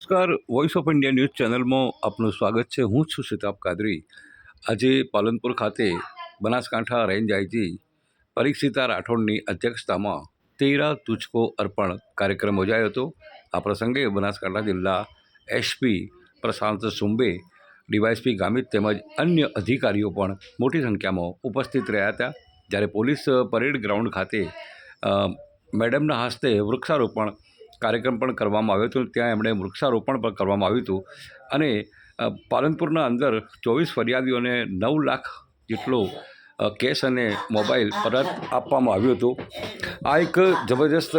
નમસ્કાર, voice of India news ચેનલમાં આપનું સ્વાગત છે। હું છું શિતાબ કાદરી। આજે પાલનપુર ખાતે બનાસકાંઠા રેન્જ આઈજી પરીક્ષિતા રાઠોડની અધ્યક્ષતામાં 13 તુझको અર્પણ કાર્યક્રમ યોજાયો હતો। આ પ્રસંગે બનાસકાંઠા જિલ્લા એસપી પ્રશાંત સુંબે, ડીવાયએસપી ગામિત તેમજ અન્ય અધિકારીઓ પણ મોટી સંખ્યામાં ઉપસ્થિત રહ્યા હતા। જ્યારે પોલીસ પરેડ ગ્રાઉન્ડ ખાતે મેડમના હસ્તે વૃક્ષારોપણ કાર્યક્રમ પણ કરવામાં આવ્યો હતો। ત્યાં એમણે વૃક્ષારોપણ પણ કરવામાં આવ્યું હતું અને પાલનપુરના અંદર 24 ફરિયાદીઓને 9 લાખ જેટલો કેશ અને મોબાઈલ પરત આપવામાં આવ્યું હતું। આ એક જબરજસ્ત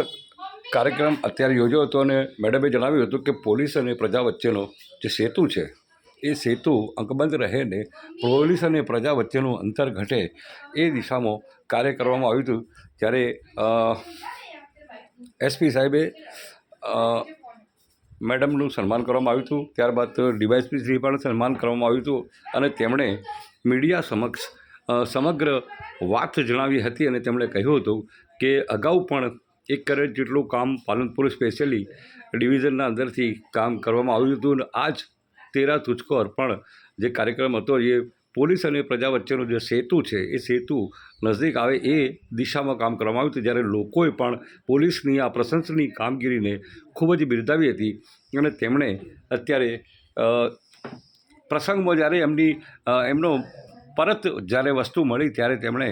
કાર્યક્રમ અત્યારે યોજ્યો હતો અને મેડમે જણાવ્યું હતું કે પોલીસ અને પ્રજા વચ્ચેનો જે સેતુ છે એ સેતુ અંકબંધ રહે ને પોલીસ અને પ્રજા વચ્ચેનું અંતર ઘટે એ દિશામાં કાર્ય કરવામાં આવ્યું હતું। ત્યારે એસપી સાહેબે મેડમનું સન્માન કરવામાં આવ્યું હતું। ત્યારબાદ ડીવાયએસપી શ્રી પણ સન્માન કરવામાં આવ્યું હતું અને તેમણે મીડિયા સમક્ષ સમગ્ર વાત જણાવી હતી અને તેમણે કહ્યું હતું કે અગાઉ પણ 1 કરોડ જેટલું કામ પાલનપુર સ્પેશિયલી ડિવિઝનના અંદરથી કામ કરવામાં આવ્યું હતું અને આજ 13 તુझको અર્પણ જે કાર્યક્રમ હતો એ પોલીસ અને પ્રજા વચ્ચેનો જે સેતુ છે એ સેતુ નજીક આવે એ દિશામાં કામ કરવામાં આવ્યું હતું। જ્યારે લોકોએ પણ પોલીસની આ પ્રશંસનીય કામગીરીને ખૂબ જ બિરદાવી હતી અને તેમણે અત્યારે પ્રસંગમાં જ્યારે એમનો પરત જ્યારે વસ્તુ મળી ત્યારે તેમણે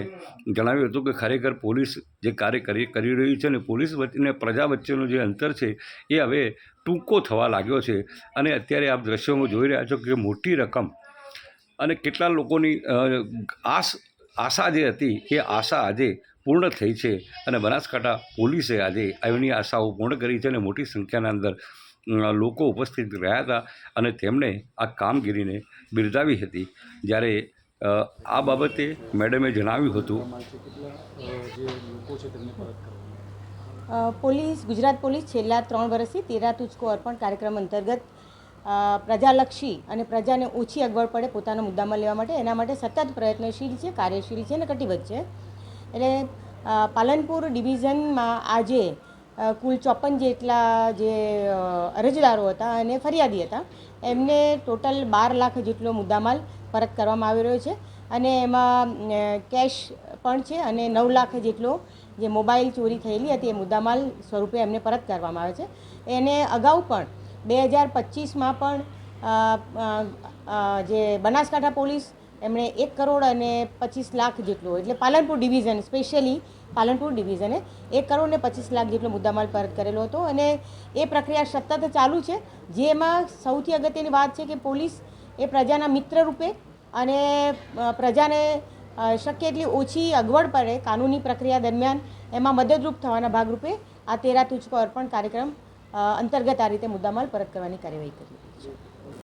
જણાવ્યું હતું કે ખરેખર પોલીસ જે કાર્ય કરી રહી છે અને પોલીસ અને પ્રજા વચ્ચેનું જે અંતર છે એ હવે ટૂંકો થવા લાગ્યો છે અને અત્યારે આપ દ્રશ્યોમાં જોઈ રહ્યા છો કે મોટી રકમ અને કેટલા લોકોની આશા જે હતી એ આશા આજે પૂર્ણ થઈ છે અને બનાસકાંઠા પોલીસે આજે એમની આશાઓ પૂર્ણ કરી છે અને મોટી સંખ્યાના અંદર લોકો ઉપસ્થિત રહ્યા હતા અને તેમણે આ કામગીરીને બિરદાવી હતી। જ્યારે આ બાબતે મેડમે જણાવ્યું હતું ગુજરાત પોલીસ છેલ્લા 3 વર્ષથી 13 તુझको અર્પણ કાર્યક્રમ અંતર્ગત પ્રજાલક્ષી અને પ્રજાને ઓછી અગવડ પડે પોતાના મુદ્દામાં લેવા માટે એના માટે સતત પ્રયત્નશીલ છે, કાર્યશીલ છે અને કટિબદ્ધ છે। એટલે પાલનપુર ડિવિઝનમાં આજે કુલ 54 જેટલા જે અરજદારો હતા અને ફરિયાદી હતા એમને ટોટલ 12 લાખ જેટલો મુદ્દામાલ પરત કરવામાં આવી રહ્યો છે અને એમાં કેશ પણ છે અને 9 લાખ જેટલો જે મોબાઈલ ચોરી થયેલી હતી એ મુદ્દામાલ સ્વરૂપે એમને પરત કરવામાં આવે છે। એને અગાઉ પણ 2025માં પણ જે બનાસકાંઠા પોલીસ એમણે 1 કરોડ અને 25 લાખ જેટલો એટલે પાલનપુર ડિવિઝન સ્પેશિયલી પાલનપુર ડિવિઝને 1 કરોડ ને 25 લાખ જેટલો મુદ્દામાલ પરત કરેલો હતો અને એ પ્રક્રિયા સતત ચાલુ છે। જેમાં સૌથી અગત્યની વાત છે કે પોલીસ એ પ્રજાના મિત્ર રૂપે અને પ્રજાને શક્ય એટલી ઓછી અગવડ પડે કાનૂની પ્રક્રિયા દરમિયાન એમાં મદદરૂપ થવાના ભાગરૂપે આ 13 તુझको અર્પણ કાર્યક્રમ અંતર્ગત આ રીતે મુદ્દામાલ પરત કરવાની કાર્યવાહી કરી રહી છે।